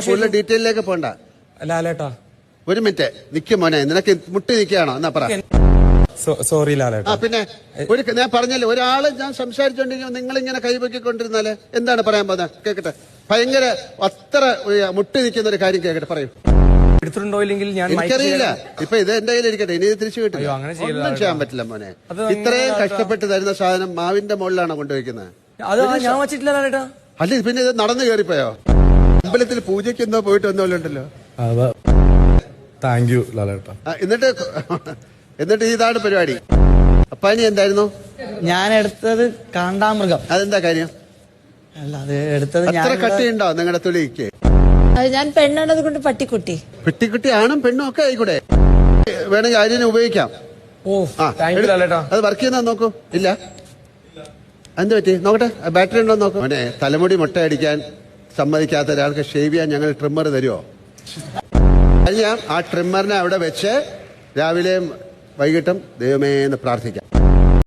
Full ഡീറ്റെയിലേക്ക് പോണ്ട. ലാലേട്ടാ ഒരു minute നിക്കും മോനെ, നിനക്ക് മുട്ടി നിൽക്കുകയാണോ എന്നാ പറ. സോറി ലാലേട്ടാ. പിന്നെ ഞാൻ പറഞ്ഞല്ലേ, ഒരാള് ഞാൻ സംസാരിച്ചോണ്ടെങ്കിൽ നിങ്ങൾ ഇങ്ങനെ കൈവക്കിക്കൊണ്ടിരുന്നാല് എന്താണ് പറയാൻ പോകുന്നത്? കേക്കട്ടെ, ഭയങ്കര അത്ര മുട്ടി നിൽക്കുന്ന ഒരു കാര്യം കേക്കട്ടെ, പറയൂ. എടുത്തിട്ടുണ്ടോ ഇല്ലെങ്കിൽ ഞാൻ എനിക്കറിയില്ല. ഇപ്പൊ ഇത് എന്റെ കയ്യിൽ ഇരിക്കട്ടെ, ഇനി ഇത് തിരിച്ചു കിട്ടില്ല, ഒന്നും ചെയ്യാൻ പറ്റില്ല മോനെ. ഇത്രയും കഷ്ടപ്പെട്ട് തരുന്ന സാധനം മാവിന്റെ മുകളിലാണ് കൊണ്ടുവയ്ക്കുന്നത്. അത് ഞാൻ വെച്ചിട്ടില്ല ലാലേട്ടാ. അല്ല പിന്നെ ഇത് നടന്നു കയറിപ്പോയോ? അമ്പലത്തിൽ പൂജയ്ക്ക് എന്തോ പോയിട്ട് വന്നോലുണ്ടല്ലോ. Thank you ലാലേട്ടാ. എന്നിട്ട് ഇതാണ് പരിപാടി. അപ്പാനി എന്തായിരുന്നു? ഞാൻ എടുത്തത് കാണ്ടാമൃഗം. അതെന്താ കാര്യം? അല്ല, അത് എടുത്തത് അത്ര കട്ടിയുണ്ടോ നിങ്ങളുടെ തുണിക്ക്? ഞാൻ പെണ്ണുള്ളത് കൊണ്ട് പട്ടിക്കുട്ടി. പെട്ടിക്കുട്ടി ആണും പെണ്ണും ഒക്കെ ആയിക്കൂടെ? വേണമെങ്കിൽ അതിനെ ഉപയോഗിക്കാം. അത് വർക്ക് ചെയ്യുന്ന നോക്കൂ. ഇല്ല, എന്ത് പറ്റി നോക്കട്ടെ, ബാറ്ററി ഉണ്ടോ നോക്കൂ. മോനെ, തലമുടി മുട്ടയടിക്കാൻ സമ്മതിക്കാത്ത ഒരാൾക്ക് ഷേവ് ചെയ്യാൻ ഞങ്ങൾ ട്രിമ്മർ തരുമോ? ഞാൻ ആ ട്രിമ്മറിനെ അവിടെ വെച്ച് രാവിലെയും വൈകിട്ടും ദൈവമേ എന്ന് പ്രാർത്ഥിക്കാം.